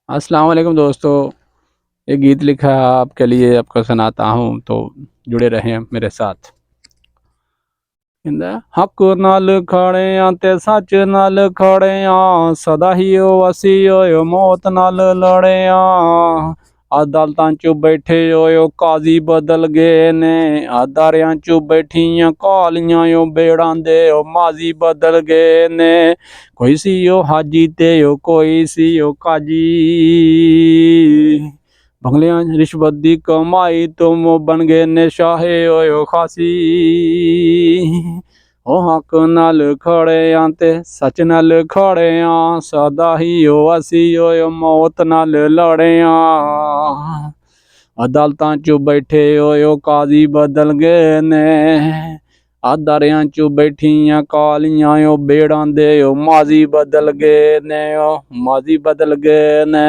अस्सलाम वालेकुम दोस्तों। ये गीत लिखा है आपके लिए, आपको सुनाता हूँ, तो जुड़े रहें मेरे साथ। ਕਹਿੰਦਾ ਹੱਕ ਨਾਲ ਖੜਿਆਂ ਤੇ ਸੱਚ ਨਾਲ ਖੜਿਆਂ, ਸਦਾ ਹੀ ਉਹ ਅਸੀਂ ਓਏ ਮੌਤ ਨਾਲ ਲੜਿਆਂ। ਅਦਾਲਤਾਂ 'ਚ ਬੈਠੇ ਓਏ ਕਾਜ਼ੀ ਬਦਲ ਗਏ ਨੇ, ਅਦਾਰਿਆਂ 'ਚ ਬੈਠੀਆਂ ਕਾਲੀਆਂ ਓ ਬੇੜਾਂ ਦੇ ਓ ਮਾਜ਼ੀ ਬਦਲ ਗਏ ਨੇ। ਕੋਈ ਸੀ ਉਹ ਹਾਜੀ ਤੇ ਉਹ ਕੋਈ ਸੀ ਉਹ ਕਾਜੀ, ਬੰਗਲਿਆਂ 'ਚ ਰਿਸ਼ਵਤ ਦੀ ਕਮਾਈ ਤੁਮ ਬਣ ਗਏ ਨੇ ਸ਼ਾਹੇ ਓਏ ਖਾਸੀ। ਉਹ ਹੱਕ ਨਾਲ ਖੜਿਆਂ ਤੇ ਸੱਚ ਨਾਲ ਖੜਿਆਂ, ਸਦਾ ਹੀ ਉਹ ਅਸੀਂ ਓਏ ਮੌਤ ਨਾਲ ਲੜਿਆਂ। ਅਦਾਲਤਾਂ 'ਚ ਬੈਠੇ ਓਏ ਕਾਜ਼ੀ ਬਦਲ ਗਏ ਨੇ, ਅਦਾਰਿਆਂ 'ਚ ਬੈਠੀਆਂ ਕਾਲੀਆਂ ਓ ਬੇੜਾਂ ਦੇ ਓ ਮਾਜ਼ੀ ਬਦਲ ਗਏ ਨੇ, ਓ ਮਾਜ਼ੀ ਬਦਲ ਗਏ ਨੇ।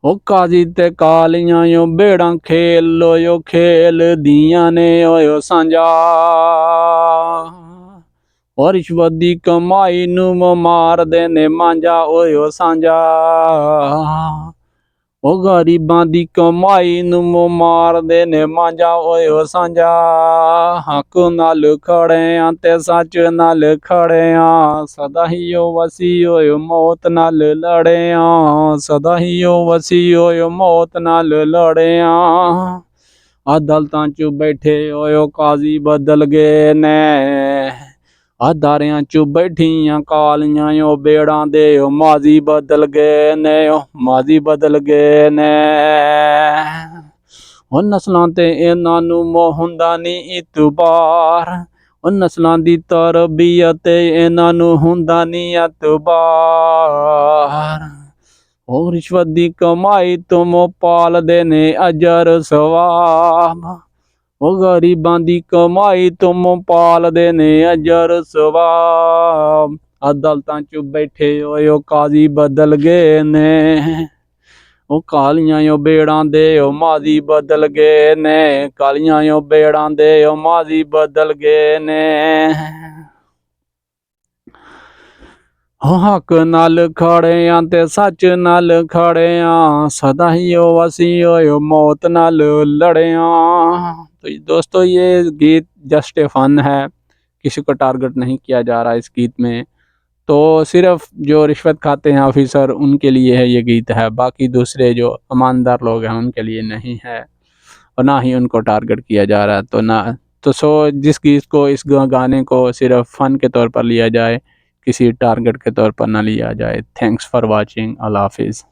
ਉਹ ਕਾਜ਼ੀ ਤੇ ਕਾਲੀਆਂ ਓ ਬੇੜਾਂ ਖੇਲ ਓ ਖੇਲਦੀਆਂ ਨੇ ਓਏ ਸਾਂਝਾ। ਉਹ ਰਿਸ਼ਵਤ ਦੀ ਕਮਾਈ ਨੂੰ ਮਾਰਦੇ ਨੇ ਮਾਂਜਾ ਓਏ ਸਾਂਝਾ। ਉਹ ਗਰੀਬਾਂ ਦੀ ਕਮਾਈ ਨੂੰ ਮਾਰਦੇ ਨੇ ਮਾਂਜਾ ਓਏ ਸਾਂਝਾ। ਹੱਕ ਨਾਲ ਖੜਿਆਂ ਤੇ ਸੱਚ ਨਾਲ ਖੜਿਆਂ, ਸਦਾ ਹੀ ਉਹ ਅਸੀਂ ਓਏ ਮੌਤ ਨਾਲ ਲੜਿਆਂ। ਸਦਾ ਹੀ ਉਹ ਅਸੀਂ ਓਏ ਮੌਤ ਨਾਲ ਲੜਿਆਂ। ਅਦਾਲਤਾਂ 'ਚ ਬੈਠੇ ਓਏ ਕਾਜ਼ੀ ਬਦਲ ਗਏ ਨੇ, ਅਦਾਰਿਆਂ 'ਚ ਬੈਠੀਆਂ ਕਾਲੀਆਂ ਓ ਬੇੜਾਂ ਦੇ ਓ ਮਾਜ਼ੀ ਬਦਲ ਗਏ ਨੇ, ਓ ਮਾਜ਼ੀ ਬਦਲ ਗਏ ਨੇ। ਉਹ ਨਸਲਾਂ ਤੇ ਇਹਨਾਂ ਨੂੰ ਹੁੰਦਾ ਨਹੀਂ ਇਤਬਾਰ, ਉਹ ਨਸਲਾਂ ਦੀ ਤਰਬੀਅਤ ਤੇ ਇਹਨਾਂ ਨੂੰ ਹੁੰਦਾ ਨਹੀਂ ਇਤਬਾਰ। ਉਹ ਰਿਸ਼ਵਤ ਦੀ ਕਮਾਈ ਤੁਮ ਪਾਲਦੇ ਨੇ ਅਜਰ ਸਵਾਬ, ਉਹ ਗਰੀਬਾਂ ਦੀ ਕਮਾਈ ਤੁਮ ਪਾਲਦੇ ਨੇ ਅਜਰ ਸਵਾਬ। ਅਦਾਲਤਾਂ 'ਚ ਬੈਠੇ ਓਏ ਕਾਜ਼ੀ ਬਦਲ ਗਏ ਨੇ, ਉਹ ਕਾਲੀਆਂ ਓ ਬੇੜਾਂ ਦੇ ਓ ਮਾਜ਼ੀ ਬਦਲ ਗਏ ਨੇ, ਕਾਲੀਆਂ ਓ ਬੇੜਾਂ ਦੇ ਓ ਮਾਜ਼ੀ ਬਦਲ ਗਏ ਨੇ। ਉਹ ਹੱਕ ਨਾਲ ਖੜਿਆਂ ਤੇ ਸੱਚ ਨਾਲ ਖੜਿਆਂ, ਸਦਾ ही ਉਹ ਅਸੀਂ ਓਏ मौत ਨਾਲ लड़ियाँ। तो दोस्तों ये गीत जस्ट ए फन है, किसी को टारगेट नहीं किया जा रहा इस गीत में। तो सिर्फ जो रिश्वत खाते हैं ऑफिसर उनके लिए है ये गीत है, बाकी दूसरे जो ईमानदार लोग हैं उनके लिए नहीं है, और ना ही उनको टारगेट किया जा रहा है। तो ना तो जिस गीत को, इस गाने को सिर्फ फ़न के तौर पर लिया जाए, किसी टारगेट के तौर पर ना लिया जाए। Thanks for watching. अल्लाह हाफिज़।